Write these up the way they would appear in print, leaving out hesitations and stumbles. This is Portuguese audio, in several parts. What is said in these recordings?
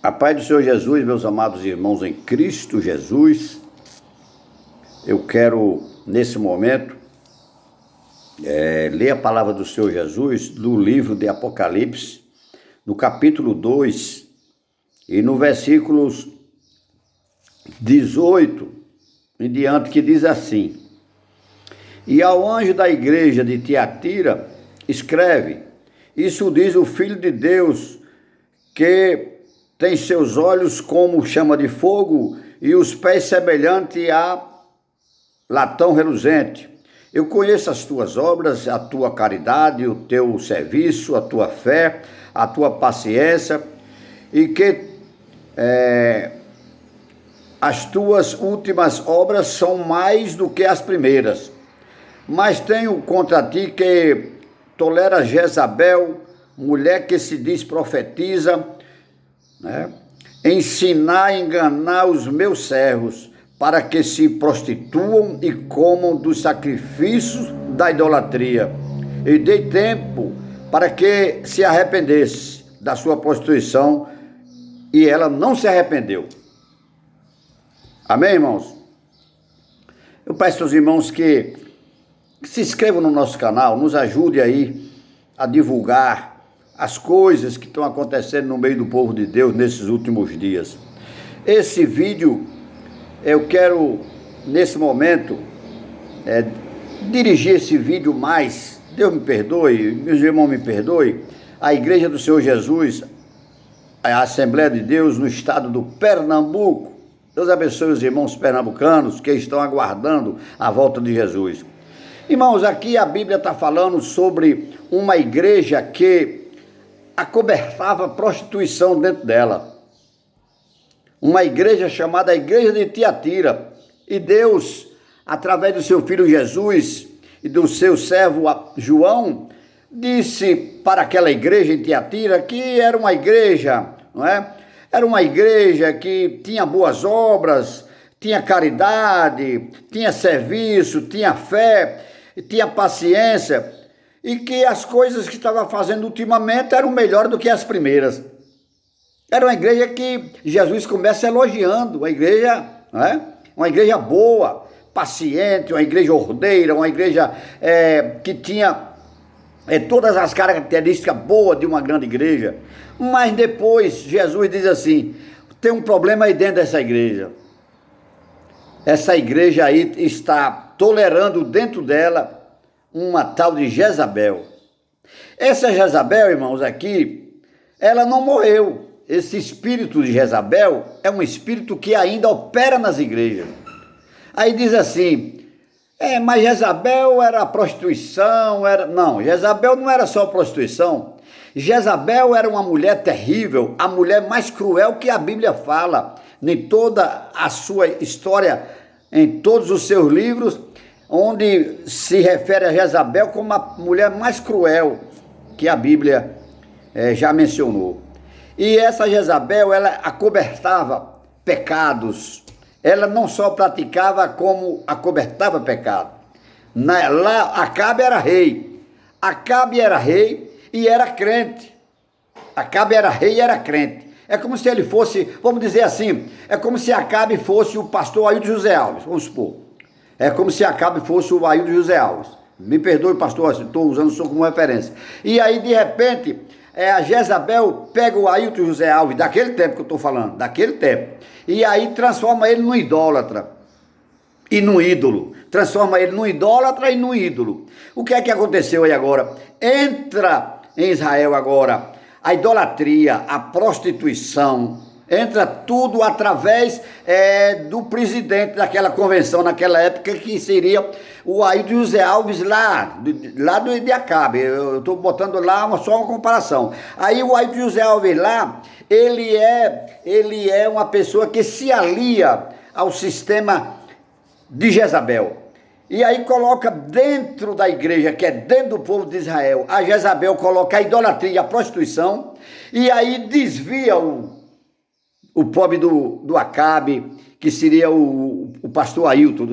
A paz do Senhor Jesus, meus amados irmãos em Cristo Jesus, eu quero, nesse momento, ler a palavra do Senhor Jesus do livro de Apocalipse, no capítulo 2, e no versículos 18 em diante, que diz assim: E ao anjo da igreja de Tiatira, escreve: Isso diz o Filho de Deus, que tem seus olhos como chama de fogo e os pés semelhante a latão reluzente. Eu conheço as tuas obras, a tua caridade, o teu serviço, a tua fé, a tua paciência, e que as tuas últimas obras são mais do que as primeiras. Mas tenho contra ti que tolera Jezabel, mulher que se diz profetiza, ensinar e enganar os meus servos, para que se prostituam e comam dos sacrifícios da idolatria. E dei tempo para que se arrependesse da sua prostituição, e ela não se arrependeu. Amém, irmãos? Eu peço aos irmãos que se inscrevam no nosso canal, nos ajude aí a divulgar as coisas que estão acontecendo no meio do povo de Deus nesses últimos dias. Esse vídeo, eu quero, nesse momento, dirigir esse vídeo mais, Deus me perdoe, meus irmãos me perdoem, a Igreja do Senhor Jesus, a Assembleia de Deus no estado do Pernambuco. Deus abençoe os irmãos pernambucanos que estão aguardando a volta de Jesus. Irmãos, aqui a Bíblia está falando sobre uma igreja que acobertava prostituição dentro dela. Uma igreja chamada a Igreja de Tiatira. E Deus, através do seu filho Jesus e do seu servo João, disse para aquela igreja em Tiatira que era uma igreja, não é? Era uma igreja que tinha boas obras, tinha caridade, tinha serviço, tinha fé, tinha paciência, e que as coisas que estava fazendo ultimamente eram melhores do que as primeiras. Era uma igreja que Jesus começa elogiando, uma igreja, uma igreja boa, paciente, uma igreja ordeira, uma igreja que tinha todas as características boas de uma grande igreja. Mas depois Jesus diz assim: tem um problema aí dentro dessa igreja. Essa igreja aí está tolerando dentro dela uma tal de Jezabel. Essa Jezabel, irmãos, aqui, ela não morreu. Esse espírito de Jezabel é um espírito que ainda opera nas igrejas. Aí diz assim: mas Jezabel era prostituição, Não, Jezabel não era só prostituição. Jezabel era uma mulher terrível, a mulher mais cruel que a Bíblia fala, em toda a sua história, em todos os seus livros, onde se refere a Jezabel como a mulher mais cruel que a Bíblia já mencionou. E essa Jezabel, ela acobertava pecados. Ela não só praticava, como acobertava pecado. Lá Acabe era rei. Acabe era rei e era crente. Acabe era rei e era crente. É como se ele fosse, vamos dizer assim, é como se Acabe fosse o pastor Ailton José Alves, vamos supor. É como se Acabe fosse o Ailton José Alves. Me perdoe, pastor, estou usando o senhor como referência. E aí, de repente, a Jezabel pega o Ailton José Alves, daquele tempo que eu estou falando, daquele tempo, e aí transforma ele num idólatra e num ídolo. Transforma ele num idólatra e num ídolo. O que é que aconteceu aí agora? Entra em Israel agora a idolatria, a prostituição, entra tudo através do presidente daquela convenção, naquela época, que seria o Ailton José Alves lá de Acabe. Eu estou botando lá só uma comparação. Aí o Ailton José Alves lá, ele é uma pessoa que se alia ao sistema de Jezabel. E aí coloca dentro da igreja, que é dentro do povo de Israel, a Jezabel coloca a idolatria e a prostituição, e aí desvia o pobre do Acabe, que seria o pastor Ailton,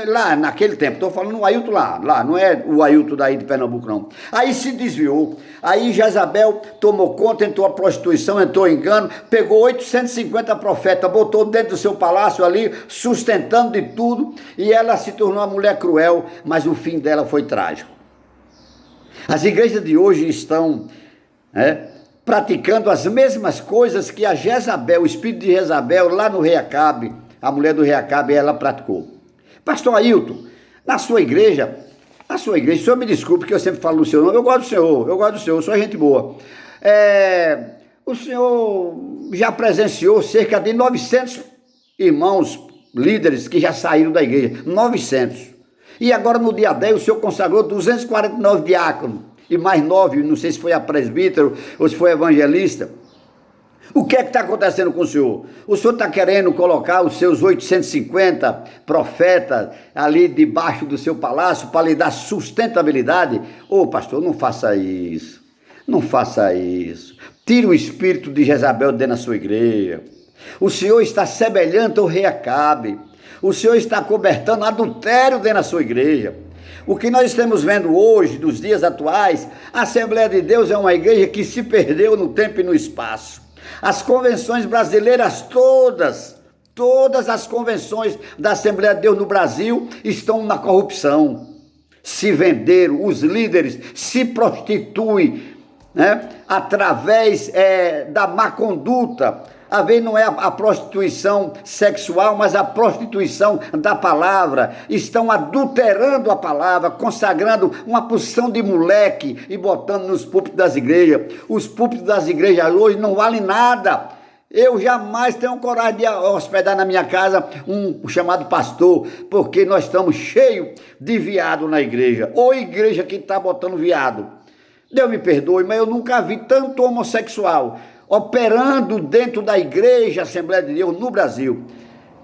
lá naquele tempo, estou falando o Ailton lá, não é o Ailton daí de Pernambuco, não. Aí se desviou, aí Jezabel tomou conta, entrou a prostituição, entrou em engano, pegou 850 profetas, botou dentro do seu palácio ali, sustentando de tudo, e ela se tornou uma mulher cruel, mas o fim dela foi trágico. As igrejas de hoje estão praticando as mesmas coisas que a Jezabel, o espírito de Jezabel, lá no rei Acabe, a mulher do rei Acabe, ela praticou. Pastor Ailton, na sua igreja, o senhor me desculpe que eu sempre falo no seu nome, eu gosto do senhor, sou gente boa. O senhor já presenciou cerca de 900 irmãos, líderes que já saíram da igreja, 900. E agora no dia 10 o senhor consagrou 249 diáconos, e mais 9, não sei se foi a presbítero ou se foi evangelista. O que é que está acontecendo com o senhor? O senhor está querendo colocar os seus 850 profetas ali debaixo do seu palácio para lhe dar sustentabilidade? Ô pastor, não faça isso, não faça isso. Tire o espírito de Jezabel dentro da sua igreja. O senhor está semelhante ao rei Acabe. O senhor está cobertando adultério dentro da sua igreja. O que nós estamos vendo hoje, nos dias atuais, a Assembleia de Deus é uma igreja que se perdeu no tempo e no espaço. As convenções brasileiras todas as convenções da Assembleia de Deus no Brasil estão na corrupção. Se venderam, os líderes se prostituem, através da má conduta. A vez não é a prostituição sexual, mas a prostituição da palavra. Estão adulterando a palavra, consagrando uma porção de moleque e botando nos púlpitos das igrejas. Os púlpitos das igrejas hoje não valem nada. Eu jamais tenho coragem de hospedar na minha casa um chamado pastor, porque nós estamos cheios de viado na igreja. Ou igreja que está botando viado. Deus me perdoe, mas eu nunca vi tanto homossexual operando dentro da igreja Assembleia de Deus no Brasil.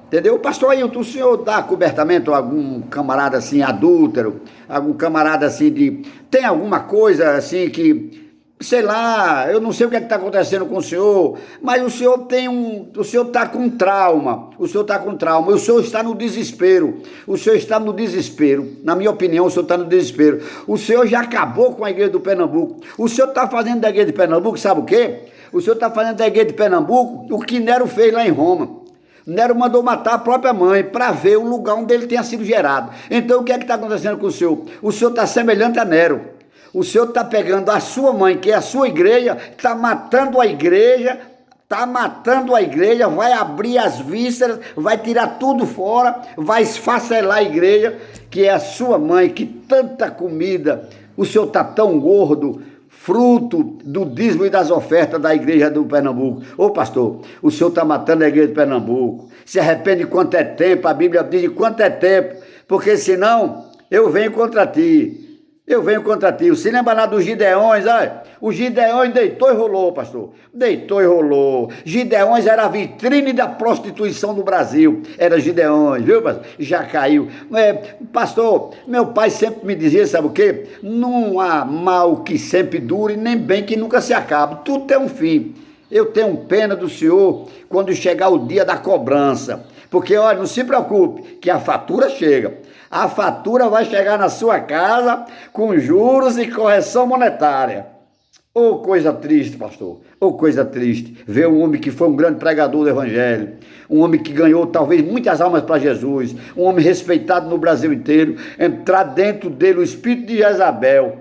Entendeu? Pastor Ailton, o senhor dá acobertamento a algum camarada assim adúltero, algum camarada assim tem alguma coisa assim que, sei lá, eu não sei o que está acontecendo com o senhor, mas o senhor está com trauma, o senhor está no desespero, na minha opinião o senhor está no desespero, o senhor já acabou com a igreja do Pernambuco, o senhor está fazendo da igreja de Pernambuco, sabe o quê? O senhor está fazendo da igreja de Pernambuco o que Nero fez lá em Roma. Nero mandou matar a própria mãe para ver o lugar onde ele tenha sido gerado. Então o que é que está acontecendo com o senhor? O senhor está semelhante a Nero. O senhor está pegando a sua mãe, que é a sua igreja, está matando a igreja, vai abrir as vísceras, vai tirar tudo fora, vai esfacelar a igreja, que é a sua mãe, que tanta comida, o senhor está tão gordo, fruto do dízimo e das ofertas da igreja do Pernambuco. Ô pastor, o senhor está matando a igreja de Pernambuco. Se arrepende quanto é tempo, a Bíblia diz de quanto é tempo, porque senão eu venho contra ti. Se lembra lá dos Gideões, o Gideões deitou e rolou, pastor. Deitou e rolou. Gideões era a vitrine da prostituição do Brasil. Era Gideões, viu, pastor? Já caiu. Pastor, meu pai sempre me dizia, sabe o quê? Não há mal que sempre dure, nem bem que nunca se acabe. Tudo tem um fim. Eu tenho pena do senhor quando chegar o dia da cobrança. Porque, olha, não se preocupe, que a fatura chega. A fatura vai chegar na sua casa com juros e correção monetária. Oh, coisa triste, pastor. Oh, coisa triste. Ver um homem que foi um grande pregador do evangelho. Um homem que ganhou talvez muitas almas para Jesus. Um homem respeitado no Brasil inteiro. Entrar dentro dele o espírito de Jezabel.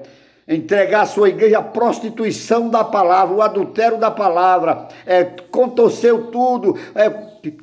Entregar a sua igreja à prostituição da palavra, o adultério da palavra. Contorceu tudo.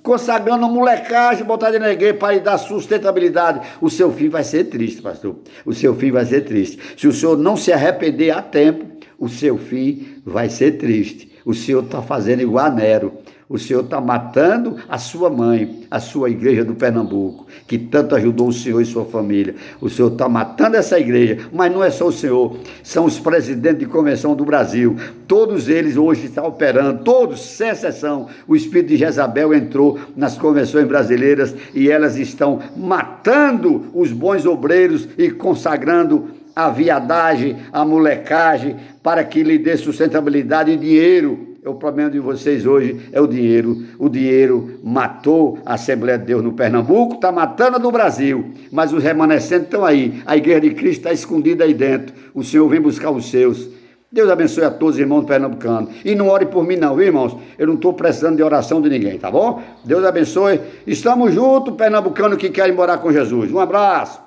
Consagrando a molecagem, botar dentro da igreja para lhe dar sustentabilidade. O seu fim vai ser triste, pastor. O seu fim vai ser triste. Se o senhor não se arrepender a tempo, o seu fim vai ser triste. O senhor está fazendo igual a Nero. O senhor está matando a sua mãe, a sua igreja do Pernambuco, que tanto ajudou o senhor e sua família. O senhor está matando essa igreja, mas não é só o senhor, são os presidentes de convenção do Brasil. Todos eles hoje estão operando, todos, sem exceção. O espírito de Jezabel entrou nas convenções brasileiras e elas estão matando os bons obreiros e consagrando a viadagem, a molecagem, para que lhe dê sustentabilidade e dinheiro. O problema de vocês hoje é o dinheiro. O dinheiro matou a Assembleia de Deus no Pernambuco, está matando a do Brasil. Mas os remanescentes estão aí. A Igreja de Cristo está escondida aí dentro. O Senhor vem buscar os seus. Deus abençoe a todos os irmãos pernambucanos. E não ore por mim não, viu, irmãos? Eu não estou precisando de oração de ninguém, tá bom? Deus abençoe. Estamos juntos, pernambucanos que querem morar com Jesus. Um abraço.